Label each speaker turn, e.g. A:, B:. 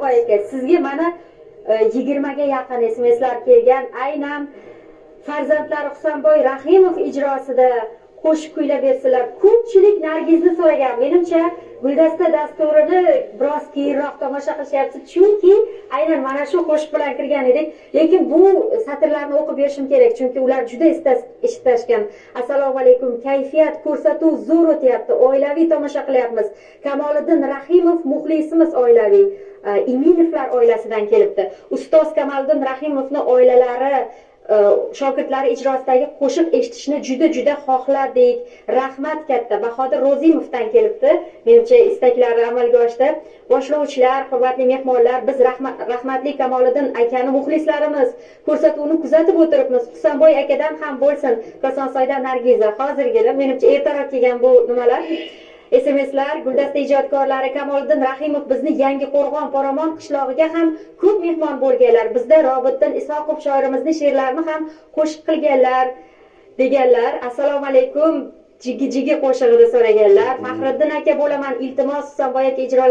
A: Husanboy aka, sizga mana 20 ga yaqin SMSlar kelgan. Aynan farzandlari Husanboy Rahimov ijrosida qo'shiq kuylab bersalar, ko'pchilik Nargizni so'ragan. Menimcha Guldasta dasturini biroz keyinroq tomosha qilishyapti, chunki aynan mana shu qo'shiq bilan kirgan edik. Lekin bu satrlarni o'qib berishim kerak, chunki ular juda eshitishgan. Assalomu alaykum. Kayfiyat ko'rsatuv zo'r o'tyapti. Oilaviy tomosha qilyapmiz. Kamoliddin Rahimov muxlisimiz oilaviy. Iminovlar oilasidan kelibdi. Ustoz Kamoliddin Rahimovni oilalari shogirdlari ijrosidagi qo'shiq eshitishni juda xohladik. Rahmat katta. Bahodir Ro'zimovdan kelibdi. Menimcha istaklari amalga oshdi. Boshlovchilar, hurmatli mehmonlar, biz rahmatli Kamoliddin akani muxlislarimiz. Ko'rsatuvni kuzatib o'tiribmiz. Husanboy akadan ham bo'lsin. Kosonsoydan Nargiza. Hozirgina menimcha ertaroq kelgan bu nimalar. SMSlar, Guldasta ijodkorlari Kamoliddin Rahimov bizni Yangi Qo'rg'on Poromon qishlog'iga ham ko'p mehmon bo'lganlar. Bizda Robiddin Isoqov shoirimizning she'rlarini ham qo'shiq qilganlar deganlar. Assalomu alaykum. Jigi qo'shig'ini so'raganlar. Faxriddin aka bo'laman, iltimos Husanboy aka ijro